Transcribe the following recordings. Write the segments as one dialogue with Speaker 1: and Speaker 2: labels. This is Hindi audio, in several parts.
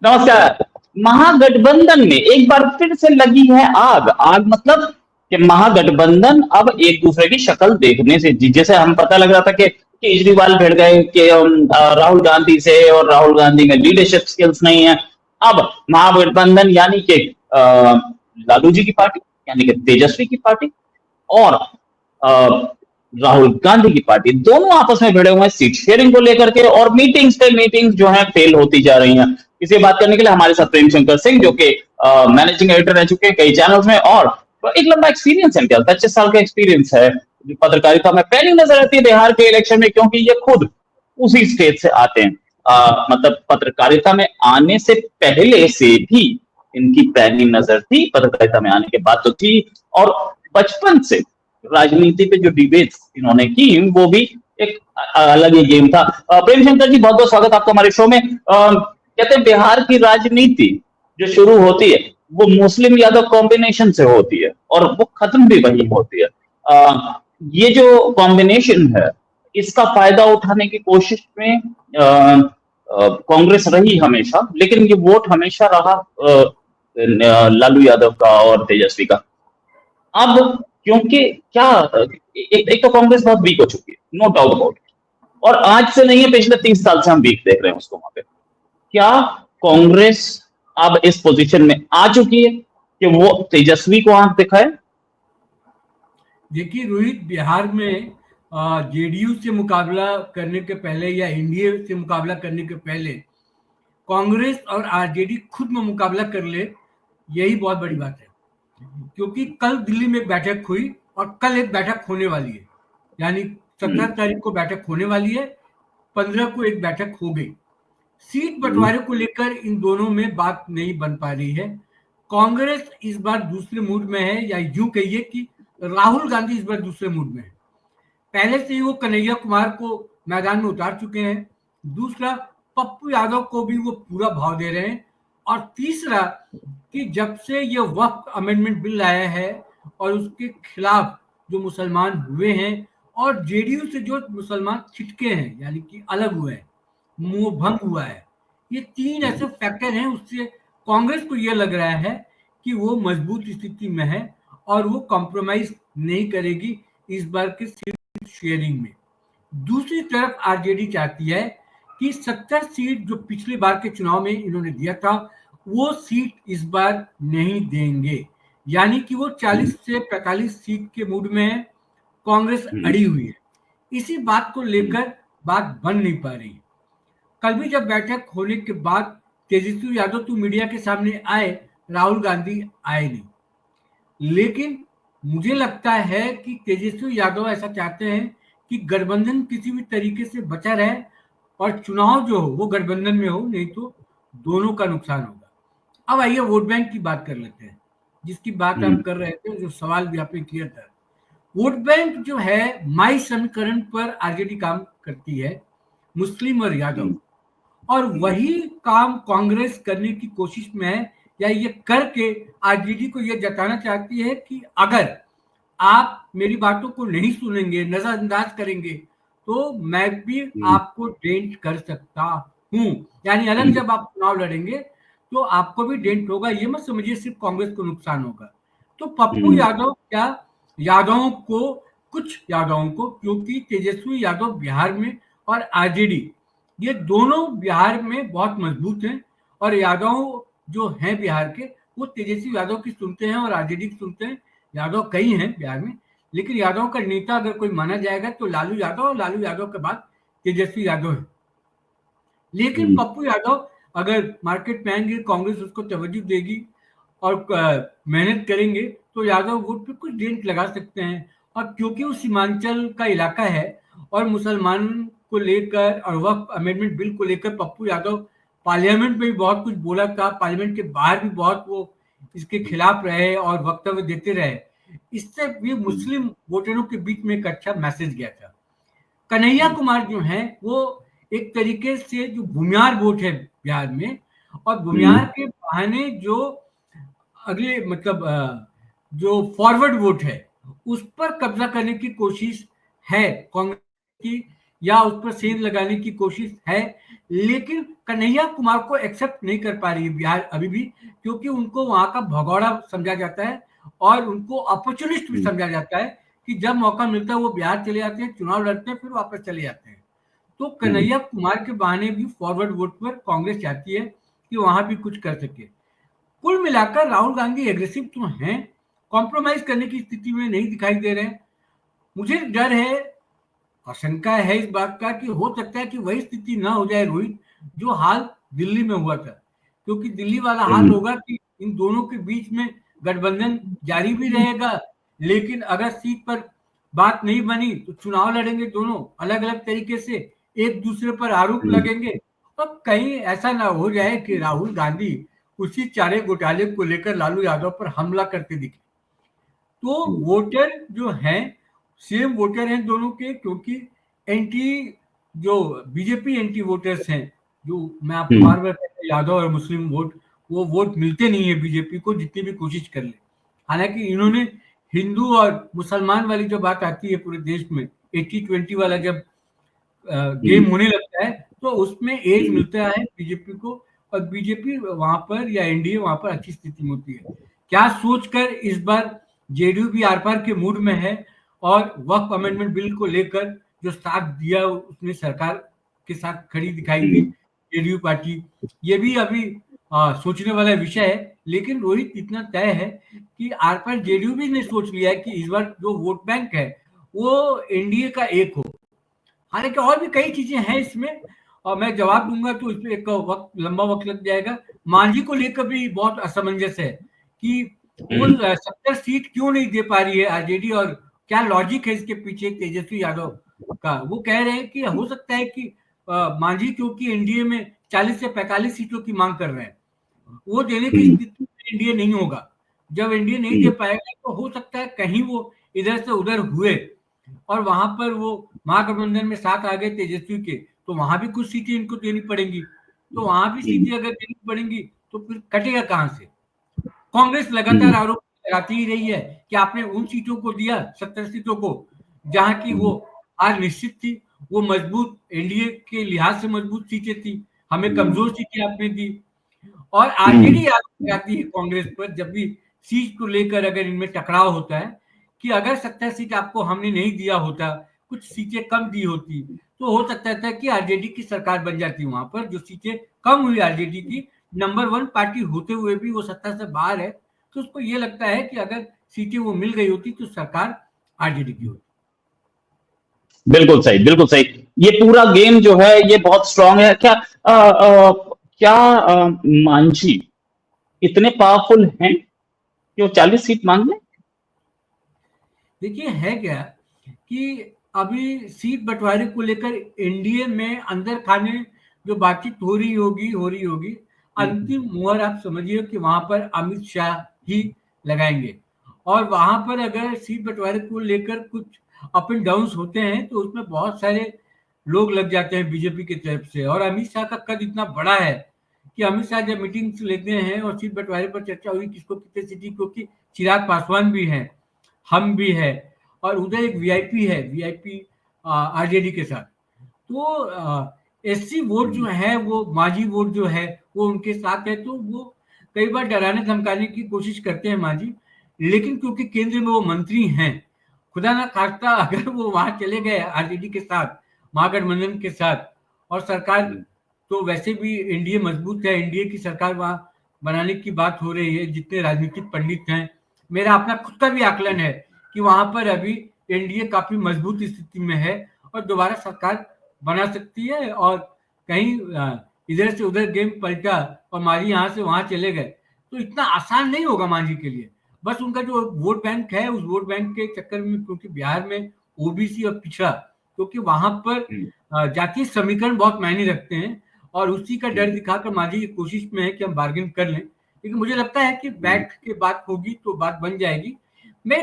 Speaker 1: नमस्कार। महागठबंधन में एक बार फिर से लगी है आग। आग मतलब कि महागठबंधन अब एक दूसरे की शक्ल देखने से जैसे हम पता लग रहा था कि केजरीवाल भिड़ गए कि राहुल गांधी से, और राहुल गांधी में लीडरशिप स्किल्स नहीं है। अब महागठबंधन यानी कि लालू जी की पार्टी, यानी कि तेजस्वी की पार्टी, और अ, राहुल गांधी की पार्टी, दोनों आपस में भिड़े हुए हैं सीट शेयरिंग को लेकर के, और मीटिंग्स पे मीटिंग्स जो है फेल होती जा रही हैं। इसे बात करने के लिए हमारे साथ प्रेम शंकर सिंह, जो कि मैनेजिंग एडिटर रह चुके हैं कई चैनल्स में, और एक लंबा एक्सपीरियंस है, 25 साल का एक्सपीरियंस है पत्रकारिता में। पहली नजर आती है बिहार के इलेक्शन में, क्योंकि ये खुद उसी स्टेट से आते हैं। मतलब पत्रकारिता में आने से पहले से भी इनकी पहली नजर थी, पत्रकारिता में आने के बाद तो थी, और बचपन से राजनीति पे जो डिबेट्स इन्होंने की वो भी एक अलग ही गेम था। प्रेम शंकर जी, बहुत बहुत स्वागत आपका हमारे शो में। कहते हैं बिहार की राजनीति जो शुरू होती है वो मुस्लिम यादव कॉम्बिनेशन से होती है, और वो खत्म भी वही होती है। ये जो कॉम्बिनेशन है, इसका फायदा उठाने की कोशिश में कांग्रेस रही हमेशा, लेकिन ये वोट हमेशा रहा लालू यादव का और तेजस्वी का। अब क्योंकि क्या, एक तो कांग्रेस बहुत वीक हो चुकी है, नो डाउट अबाउट इट, और आज से नहीं है, पिछले 30 साल से हम वीक देख रहे हैं उसको वहां पे। क्या कांग्रेस अब इस पोजीशन में आ चुकी है कि वो तेजस्वी को आंख दिखाए?
Speaker 2: देखिए रोहित, बिहार में जेडीयू से मुकाबला करने के पहले या एनडीए से मुकाबला करने के पहले कांग्रेस और आरजेडी खुद में मुकाबला कर ले, यही बहुत बड़ी बात है। क्योंकि कल दिल्ली में एक बैठक हुई और कल एक बैठक होने वाली है, यानी 17 तारीख को बैठक होने वाली है, 15 को एक बैठक हो गई। सीट बंटवारे को लेकर इन दोनों में बात नहीं बन पा रही है। कांग्रेस इस बार दूसरे मूड में है, या यूं कहिए कि राहुल गांधी इस बार दूसरे मूड में है। पहले से ही वो कन्हैया कुमार को मैदान में उतार चुके हैं। दूसरा, पप्पू यादव को भी वो पूरा भाव दे रहे हैं। और तीसरा, कि जब से ये वक्फ अमेंडमेंट बिल आया है और उसके खिलाफ जो मुसलमान हुए हैं और जेडीयू से जो मुसलमान छिटके हैं, यानी कि अलग हुए हैं, मुंह भंग हुआ है, ये तीन ऐसे फैक्टर हैं, उससे कांग्रेस को ये लग रहा है कि वो मजबूत स्थिति में है और वो कॉम्प्रोमाइज नहीं करेगी इस बार के सीट शेयरिंग में। दूसरी तरफ आरजेडी चाहती है कि 70 सीट जो पिछली बार के चुनाव में इन्होंने दिया था वो सीट इस बार नहीं देंगे, यानी कि वो 40 से 45 सीट के मूड में है। कांग्रेस अड़ी हुई है, इसी बात को लेकर बात बन नहीं पा रही। कल भी जब बैठक होने के बाद तेजस्वी यादव तो मीडिया के सामने आए, राहुल गांधी आए नहीं। लेकिन मुझे लगता है कि तेजस्वी यादव ऐसा चाहते हैं कि गठबंधन किसी भी तरीके से बचा रहे और चुनाव जो हो वो गठबंधन में हो, नहीं तो दोनों का नुकसान होगा। अब आइए वोट बैंक की बात कर लेते हैं, जिसकी बात हम कर रहे थे, जो सवाल भी आपने क्लियर था। वोट बैंक जो है, माई समीकरण पर आरजेडी काम करती है, मुस्लिम और यादव, और वही काम कांग्रेस करने की कोशिश में है, या ये करके आरजेडी को ये जताना चाहती है कि अगर आप मेरी बातों को नहीं सुनेंगे, नजरअंदाज करेंगे, तो मैं भी आपको डेंट कर सकता हूं। यानी अलग जब आप चुनाव लड़ेंगे तो आपको भी डेंट होगा, ये मत समझिए सिर्फ कांग्रेस को नुकसान होगा। तो पप्पू यादव क्या, यादवों को, कुछ यादवों को, क्योंकि तेजस्वी यादव बिहार में और आरजेडी ये दोनों बिहार में बहुत मजबूत हैं, और यादव जो हैं बिहार के वो तेजस्वी यादव की सुनते हैं और आरजेडी की सुनते हैं। यादव कई हैं बिहार में, लेकिन यादव का नेता अगर कोई माना जाएगा तो लालू यादव, और लालू यादव के बाद तेजस्वी यादव है। लेकिन पप्पू यादव अगर मार्केट में आएंगे, कांग्रेस उसको तवज्जो देगी और मेहनत करेंगे तो यादव वोट पे कुछ डेंट लगा सकते हैं। और क्योंकि वो सीमांचल का इलाका है और मुसलमान को लेकर और वक्फ अमेंडमेंट बिल को लेकर पप्पू यादव पार्लियामेंट में भी बहुत कुछ बोला था, पार्लियामेंट के बाहर भी बहुत वो इसके खिलाफ रहे और वक्तव्य देते रहे। इससे भी मुस्लिम वोटरों के बीच में एक अच्छा मैसेज गया था। कन्हैया कुमार जो हैं वो एक तरीके से जो भूमियार वोट है बिहार में, और भूमियार के बहाने जो अगले मतलब जो फॉरवर्ड वोट है उस पर कब्जा करने की कोशिश है कांग्रेस की, या उस पर सेंध लगाने की कोशिश है, लेकिन कन्हैया कुमार को एक्सेप्ट नहीं कर पा रही है बिहार अभी भी, क्योंकि उनको वहां का भगौड़ा समझा जाता है और उनको अपॉर्चुनिस्ट भी समझा जाता है कि जब मौका मिलता है वो बिहार चले जाते हैं, चुनाव लड़ते हैं, फिर वापस चले जाते हैं। तो कन्हैया कुमार के बहाने भी फॉरवर्ड वोट पर कांग्रेस चाहती है कि वहां भी कुछ कर सके। कुल मिलाकर राहुल गांधी एग्रेसिव तो हैं, कॉम्प्रोमाइज करने की स्थिति में नहीं दिखाई दे रहे हैं। मुझे डर है, आशंका है इस बात का कि हो सकता है कि वही स्थिति ना हो जाए रोहित, जो हाल दिल्ली में हुआ था, क्योंकि दिल्ली वाला हाल होगा कि इन दोनों के बीच में गठबंधन जारी भी रहेगा, लेकिन अगर सीट पर बात नहीं बनी तो चुनाव लड़ेंगे दोनों अलग अलग तरीके से, एक दूसरे पर आरोप लगेंगे, और कहीं ऐसा ना हो जाए कि राहुल गांधी उसी चारे घोटाले को लेकर लालू यादव पर हमला करते दिखे। तो वोटर जो हैं सेम वोटर हैं दोनों के, क्योंकि एंटी जो बीजेपी एंटी वोटर्स हैं, जो मैं आपको बार बार कहता हूं, यादव और मुस्लिम वोट, वो वोट मिलते नहीं है बीजेपी को जितनी भी कोशिश कर ले। हालांकि इन्होंने हिंदू और मुसलमान वाली जो बात आती है पूरे देश में, 80-20 वाला जब गेम होने लगता है, तो उसमें एज मिलता है बीजेपी को, और बीजेपी वहां पर या एनडीए वहां पर अच्छी स्थिति में होती है। क्या सोचकर इस बार जेडीयू भी आर पार के मूड में है, और वक्फ अमेंडमेंट बिल को लेकर जो साथ दिया उसने सरकार के साथ खड़ी दिखाई दी जेडीयू पार्टी, ये भी अभी सोचने वाला विषय है। लेकिन रोहित इतना तय है कि आर पार जेडीयू भी ने सोच लिया है कि इस बार जो वोट बैंक है वो एनडीए का एक हो। हालांकि और भी कई चीजें हैं इसमें, और मैं जवाब दूंगा तो इसमें एक लंबा वक्त लग जाएगा। मांझी को लेकर भी बहुत असमंजस है कि वो 70 सीट क्यों नहीं दे पा रही है आरजेडी, और क्या लॉजिक है इसके पीछे तेजस्वी यादव का। वो कह रहे हैं कि हो सकता है कि मांझी क्योंकि एनडीए में 40 से 45 सीटों की मांग कर रहे हैं, वो देने की स्थिति में एनडीए नहीं होगा। जब एनडीए नहीं दे पाएगा तो हो सकता है कहीं वो इधर से उधर हुए और वहां पर वो महागठबंधन में साथ आ गए तेजस्वी के, तो वहां भी कुछ सीटें इनको देनी पड़ेंगी। तो वहां भी सीटें अगर देनी पड़ेंगी तो फिर कटेगा कहां से। कांग्रेस लगातार आरोप लगाती ही रही है कि आपने उन सीटों को दिया, 70 सीटों को, जहां की वो हार निश्चित थी, वो मजबूत एनडीए के लिहाज से मजबूत सीटें थी, हमें कमजोर सीटें आपने दी। और आरजेडी आरोप लगाती है कांग्रेस पर जब भी सीट को लेकर अगर इनमें टकराव होता है कि अगर 70 सीट आपको हमने नहीं दिया होता, कुछ सीटें कम दी होती, तो हो सकता था कि आरजेडी की सरकार बन जाती। वहां पर जो सीटें कम हुई आरजेडी की, नंबर 1 पार्टी होते हुए भी वो सत्ता से बाहर है, तो उसको ये लगता है कि अगर सीटें वो मिल गई होती तो सरकार आरजेडी की होती।
Speaker 1: बिल्कुल सही, बिल्कुल सही। ये पूरा गेम जो है ये बहुत स्ट्रांग है। क्या मांझी इतने पावरफुल हैं कि वो 40 सीट मांग लें?
Speaker 2: देखिए है क्या कि अभी सीट बंटवारे को लेकर एनडीए में अंदर खाने जो बातचीत हो रही होगी, अंतिम मुहर आप समझिए कि वहां पर अमित शाह ही लगाएंगे। और वहां पर अगर सीट बंटवारे को लेकर कुछ अप एंड डाउन होते हैं तो उसमें बहुत सारे लोग लग जाते हैं बीजेपी की तरफ से। और अमित शाह का कद इतना बड़ा है कि अमित शाह जब मीटिंग्स लेते हैं और सीट बंटवारे पर चर्चा हुई किसको कितने सीट, क्योंकि चिराग पासवान भी हैं, हम भी है, और उधर एक वीआईपी है, वीआईपी आरजेडी के साथ। तो एससी वोट जो है, वो मांझी वोट जो है वो उनके साथ है, तो वो कई बार डराने धमकाने की कोशिश करते हैं मांझी। लेकिन क्योंकि केंद्र में वो मंत्री हैं, खुदा ना खास्ता अगर वो वहां चले गए आरजेडी के साथ, महागठबंधन के साथ, और सरकार तो वैसे भी एनडीए मजबूत है, एनडीए की सरकार वहां बनाने की बात हो रही है, जितने राजनीतिक पंडित हैं, मेरा अपना खुद का भी आकलन है कि वहां पर अभी एनडीए काफी मजबूत स्थिति में है और दोबारा सरकार बना सकती है। और कहीं इधर से उधर गेम पलटा और मांझी यहाँ से वहां चले गए तो इतना आसान नहीं होगा मांझी के लिए। बस उनका जो वोट बैंक है, उस वोट बैंक के चक्कर में, क्योंकि बिहार में ओबीसी और पिछड़ा, क्योंकि वहां पर जातीय समीकरण बहुत मायने रखते हैं, और उसी का डर दिखाकर मांझी की कोशिश में है कि हम बार्गेन कर लें। लेकिन मुझे लगता है कि बैठ के बात होगी तो बात बन जाएगी। मैं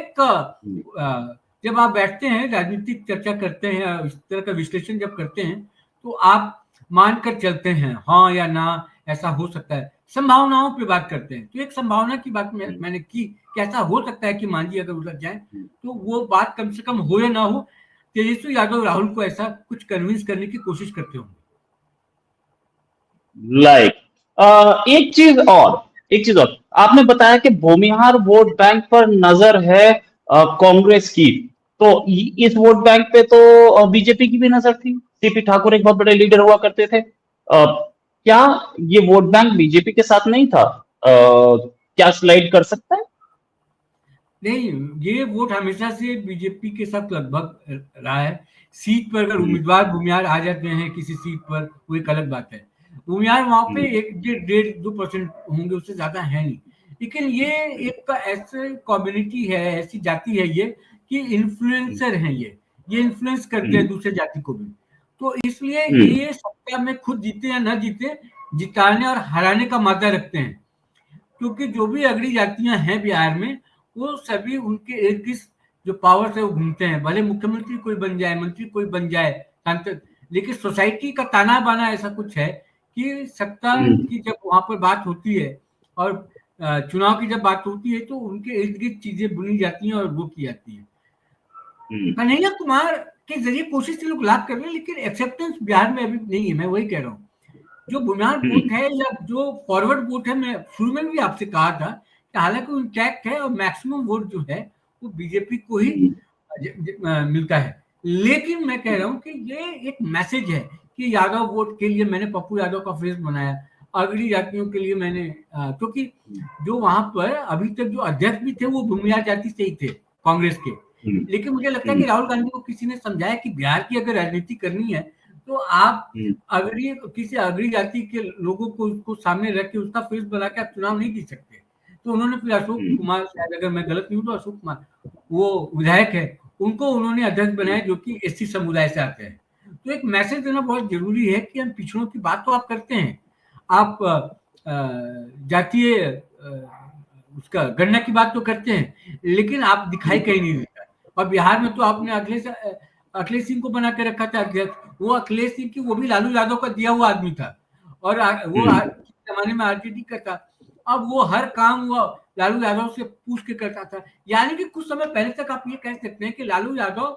Speaker 2: जब आप बैठते हैं, राजनीतिक चर्चा करते हैं, इस तरह का विश्लेषण जब करते हैं, तो आप मानकर चलते हैं हाँ या ना, ऐसा हो सकता है, संभावनाओं पे बात करते हैं। तो एक संभावना की बात मैंने की कि ऐसा हो सकता है कि मांझी अगर उलझ जाए तो वो बात कम से कम हो या ना हो, तेजस्वी यादव राहुल को ऐसा कुछ कन्विंस करने की कोशिश करते होंगे।
Speaker 1: एक चीज और आपने बताया कि भूमिहार वोट बैंक पर नजर है कांग्रेस की। तो इस वोट बैंक पे तो बीजेपी की भी नजर थी। सीपी ठाकुर एक बहुत बड़े लीडर हुआ करते थे। क्या ये वोट बैंक बीजेपी के साथ नहीं था? क्या स्लाइड कर सकता है?
Speaker 2: नहीं, ये वोट हमेशा से बीजेपी के साथ लगभग रहा है। सीट पर अगर
Speaker 1: हम्म,
Speaker 2: उम्मीदवार भूमिहार आ जाते हैं किसी सीट पर, वो एक अलग बात है। भूमिहार वहां पे
Speaker 1: हम्म,
Speaker 2: 1-1.5-2% होंगे, उससे ज्यादा है नहीं। लेकिन ये एक का ऐसे कम्युनिटी है, ऐसी जाति है ये, कि इन्फ्लुएंसर है ये इन्फ्लुएंस करते हैं
Speaker 1: हम्म,
Speaker 2: दूसरे जाति को भी। तो इसलिए
Speaker 1: हम्म,
Speaker 2: ये सत्ता में खुद जीते या ना जीते, जिताने और हराने का मादा रखते हैं। क्योंकि जो भी अगड़ी जातियां हैं बिहार में, वो सभी उनके एक किस जो पावर से वो घूमते हैं। भले मुख्यमंत्री कोई बन जाए, मंत्री कोई बन जाए, सांसद, लेकिन सोसाइटी का ताना बाना ऐसा कुछ है कि सत्ता
Speaker 1: हम्म,
Speaker 2: की जब वहां पर बात होती है और चुनाव की जब बात होती है, तो उनके इर्द गिर्द चीजें बुनी जाती हैं और वो की जाती है।
Speaker 1: हम्म,
Speaker 2: कन्हैया कुमार के जरिए कोशिश से लोग लाभ कर रहे हैं, लेकिन एक्सेप्टेंस बिहार में अभी नहीं है। मैं वही कह रहा हूँ, जो बुनियाद वोट
Speaker 1: हम्म,
Speaker 2: है या जो फॉरवर्ड वोट है, मैं शुरू में भी आपसे कहा था कि हालांकि इंटैक्ट है और मैक्सिमम वोट जो है वो बीजेपी को ही
Speaker 1: हम्म,
Speaker 2: मिलता है। लेकिन मैं कह रहा हूं कि ये एक मैसेज है कि यादव वोट के लिए मैंने पप्पू यादव का फेस बनाया, अगली जातियों के लिए मैंने क्योंकि जो वहां पर अभी तक जो अध्यक्ष भी थे वो भूमिया जाति से ही थे, कांग्रेस के।
Speaker 1: हम्म,
Speaker 2: लेकिन मुझे लगता है कि
Speaker 1: हम्म,
Speaker 2: राहुल गांधी को किसी ने समझाया कि बिहार की अगर राजनीति करनी है, तो आप
Speaker 1: हम्म,
Speaker 2: अगड़ी किसी अगड़ी जाति के लोगों को उसको सामने रख के उसका फेस बना के आप चुनाव नहीं जीत सकते। तो उन्होंने फिर अशोक
Speaker 1: हम्म,
Speaker 2: कुमार, शायद अगर मैं गलत नहीं हूँ तो अशोक कुमार वो विधायक है, उनको उन्होंने अध्यक्ष बनाया जो कि एससी समुदाय से आते हैं। तो एक मैसेज देना बहुत जरूरी है कि हम पिछड़ों की बात तो आप करते हैं, आप जातीय उसका गणना की बात तो करते हैं, लेकिन आप दिखाई कहीं नहीं देता। और बिहार में तो आपने अखिलेश सिंह को बना के रखा था अध्यक्ष। वो अखिलेश सिंह की, वो भी लालू यादव का दिया हुआ आदमी था, और जमाने में आरजेडी का था। अब वो हर काम वो लालू यादव से पूछ के करता था। यानी कि कुछ समय पहले तक आप ये कह सकते हैं कि लालू यादव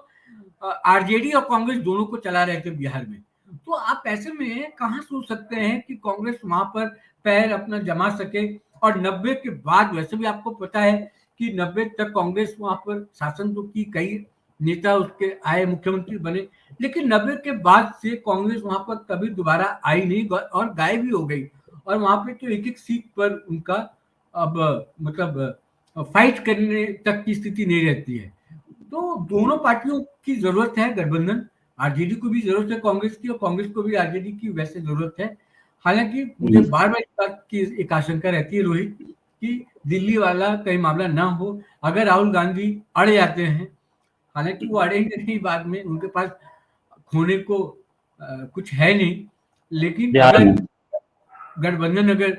Speaker 2: आरजेडी और कांग्रेस दोनों को चला रहे थे बिहार में। तो आप ऐसे में कहां सोच सकते हैं कि कांग्रेस वहां पर पैर अपना जमा सके। और 90 के बाद, वैसे भी आपको पता है कि 90 तक कांग्रेस वहां पर शासन तो की, कई नेता उसके आए, मुख्यमंत्री बने, लेकिन 90 के बाद से कांग्रेस वहां पर कभी दोबारा आई नहीं और गायब ही हो गई। और वहां पे तो एक एक सीट पर उनका अब मतलब फाइट करने तक की स्थिति नहीं रहती है। तो दोनों पार्टियों की जरूरत है गठबंधन। आरजेडी को भी जरूरत है कांग्रेस की, और कांग्रेस को भी आरजेडी की वैसे जरूरत है। हालांकि मुझे
Speaker 1: हम्म,
Speaker 2: बार बार इस बात की एक आशंका रहती है रोहित, कि दिल्ली वाला कहीं मामला ना हो। अगर राहुल गांधी अड़ जाते हैं, हालांकि वो अड़ेंगे नहीं, बाद में उनके पास खोने को कुछ है नहीं, लेकिन
Speaker 1: बिहार
Speaker 2: अगर
Speaker 1: में।
Speaker 2: गठबंधन अगर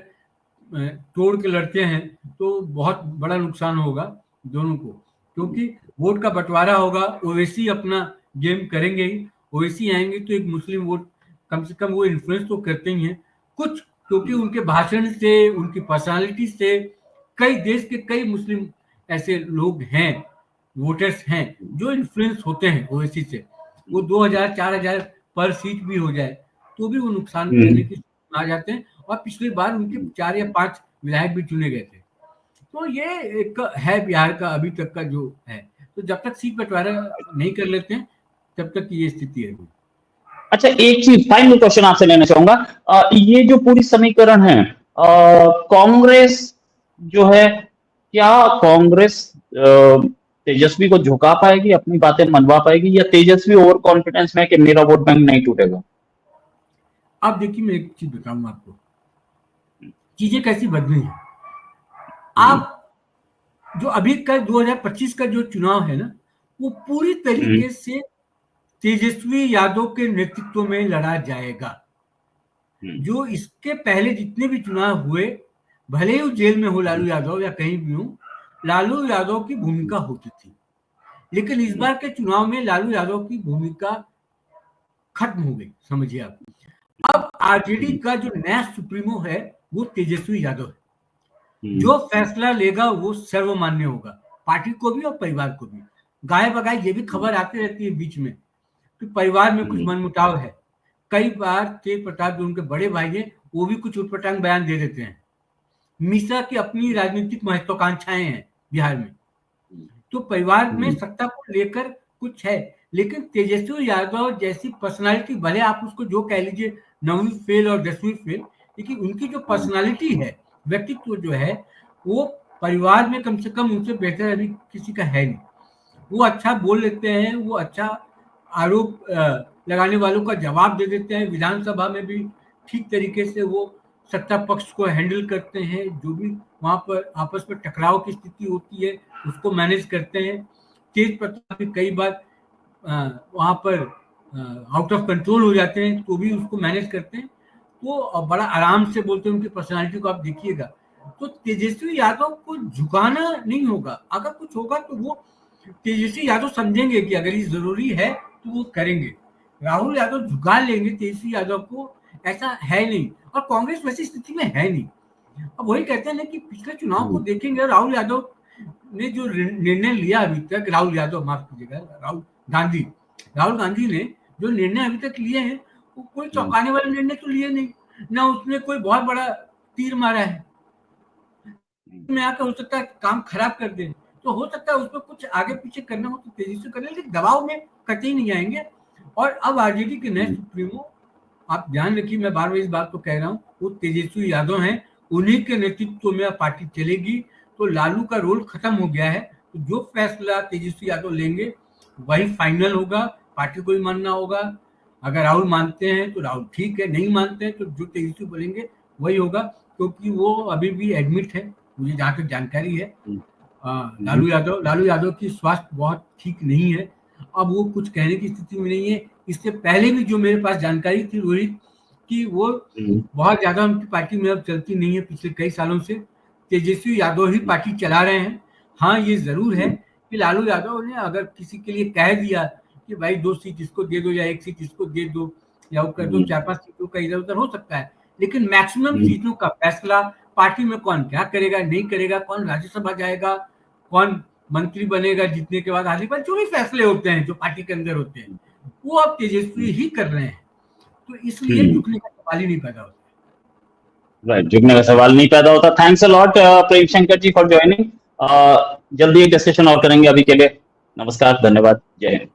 Speaker 2: तोड़ के लड़ते हैं तो बहुत बड़ा नुकसान होगा दोनों को। क्योंकि वोट का बंटवारा होगा, ओवैसी अपना गेम करेंगे ही। ओवैसी आएंगे तो एक मुस्लिम वोट कम से कम वो इन्फ्लुएंस तो करते ही हैं कुछ, क्योंकि उनके भाषण से, उनकी पर्सनालिटी से कई देश के कई मुस्लिम ऐसे लोग हैं, वोटर्स हैं, जो इन्फ्लुएंस होते हैं ओवैसी से। वो 2000-4000 पर सीट भी हो जाए तो भी वो नुकसान करने
Speaker 1: हम्म,
Speaker 2: की आ जाते हैं। और पिछली बार उनके 4 या 5 विधायक भी चुने गए थे। तो ये एक है बिहार का अभी तक का जो है। तो जब तक सीट बंटवारा नहीं कर लेते हैं, तब तक की ये स्थिति है।
Speaker 1: अच्छा, एक चीज फाइनल क्वेश्चन आपसे लेना चाहूंगा। ये जो पूरी समीकरण है, कांग्रेस जो है, क्या कांग्रेस तेजस्वी को झुका पाएगी, अपनी बातें मनवा पाएगी, या तेजस्वी ओवर कॉन्फिडेंस में है कि मेरा वोट बैंक नहीं टूटेगा?
Speaker 2: अब देखिए, मैं एक चीज बताऊंगा आपको, चीजें कैसी बदली है।
Speaker 1: हम्म,
Speaker 2: आप जो अभी का 2025 का जो चुनाव है ना, वो पूरी
Speaker 1: हम्म,
Speaker 2: तरीके से तेजस्वी यादव के नेतृत्व में लड़ा जाएगा।
Speaker 1: हम्म,
Speaker 2: जो इसके पहले जितने भी चुनाव हुए, भले ही वो जेल में हो लालू यादव या कहीं भी हो, लालू यादव की भूमिका होती थी। लेकिन इस
Speaker 1: हम्म,
Speaker 2: बार के चुनाव में लालू यादव की भूमिका खत्म हो गई, समझिए आप। अब आरजेडी
Speaker 1: हम्म,
Speaker 2: का जो नया सुप्रीमो है वो तेजस्वी यादव है।
Speaker 1: हम्म,
Speaker 2: जो फैसला लेगा वो सर्वमान्य होगा, पार्टी को भी और परिवार को भी। गाय बगाई ये भी खबर आती रहती है बीच में कि परिवार में कुछ मनमुटाव है। कई बार तेज प्रताप जो उनके बड़े भाई हैं, वो भी कुछ उटपटांग बयान दे देते हैं। मिश्रा की अपनी राजनीतिक महत्वाकांक्षाएं हैं बिहार में, तो परिवार में सत्ता को लेकर कुछ है, लेकिन तेजस्वी यादव जैसी पर्सनालिटी, भले आप उसको जो कह लीजिए 9वीं फेल और 10वीं फेल, लेकिन उनकी जो पर्सनालिटी है, व्यक्तित्व जो है, वो परिवार में कम से कम उनसे बेहतर अभी किसी का है नहीं। वो अच्छा बोल लेते हैं, वो अच्छा आरोप लगाने वालों का जवाब दे देते हैं, विधानसभा में भी ठीक तरीके से वो सत्ता पक्ष को हैंडल करते हैं, जो भी वहां पर आपस में टकराव की स्थिति होती है उसको मैनेज करते हैं। तेज प्रताप भी कई बार वहां पर आउट ऑफ कंट्रोल हो जाते हैं, तो भी उसको मैनेज करते हैं, तो बड़ा आराम से बोलते हैं। उनकी पर्सनालिटी को आप देखिएगा, तो तेजस्वी यादव को झुकाना नहीं होगा। अगर कुछ होगा तो वो तेजस्वी यादव समझेंगे कि अगर ये जरूरी है तो वो करेंगे। राहुल यादव झुका लेंगे तेजस्वी यादव को, ऐसा है नहीं, और कांग्रेस वैसी स्थिति में है नहीं। अब वही कहते हैं ना कि पिछले चुनाव को देखेंगे, राहुल यादव ने जो निर्णय लिया अभी तक, माफ कीजिएगा, राहुल गांधी ने जो निर्णय अभी तक लिए हैं, वो कोई चौंकाने वाले निर्णय तो लिए नहीं, ना उसने कोई बहुत बड़ा तीर मारा है। में आकर हो सकता है काम खराब कर दे, तो हो सकता है उसमें कुछ आगे पीछे करना हो तो तेजी से करना, लेकिन दबाव में कतई नहीं आएंगे। और अब आरजेडी के नए सुप्रीमो, आप ध्यान रखिए, मैं बार बार इस बात को कह रहा हूँ, वो तेजस्वी यादव हैं, उन्हीं के नेतृत्व में पार्टी चलेगी। तो लालू का रोल खत्म हो गया है, तो जो फैसला तेजस्वी यादव लेंगे वही फाइनल होगा, पार्टी को भी मानना होगा। अगर राहुल मानते हैं तो राहुल ठीक है, नहीं मानते हैं तो जो तेजस्वी बोलेंगे वही होगा, क्योंकि वो अभी भी एडमिट है, मुझे जहाँ तक जानकारी है। लालू यादव की स्वास्थ्य बहुत ठीक नहीं है, अब वो कुछ कहने की स्थिति में नहीं है। इससे पहले भी जो मेरे पास जानकारी थी रोहित, कि वो बहुत ज्यादा उनकी पार्टी में अब चलती नहीं है पिछले कई सालों से, तेजस्वी यादव ही पार्टी चला रहे हैं। हाँ, ये जरूर है कि लालू यादव ने अगर किसी के लिए कह दिया कि भाई 2 सीट इसको दे दो या 1 सीट इसको दे दो या वो कर दो, 4-5 सीटों का इधर उधर हो सकता है, लेकिन मैक्सिमम सीटों का फैसला पार्टी में कौन क्या करेगा नहीं करेगा, कौन राज्यसभा जाएगा, कौन मंत्री बनेगा जीतने के बाद, आदि पर जो भी फैसले होते हैं जो पार्टी के अंदर होते हैं, वो अब तेजस्वी ही कर रहे हैं। तो इसलिए झुकने का सवाल ही नहीं पैदा होता।
Speaker 1: राइट, झुकने का सवाल नहीं पैदा होता। Thanks a lot Prem Shankar ji for joining. जल्दी एक डिस्कशन और करेंगे, अभी के लिए नमस्कार, धन्यवाद, जय हिंद।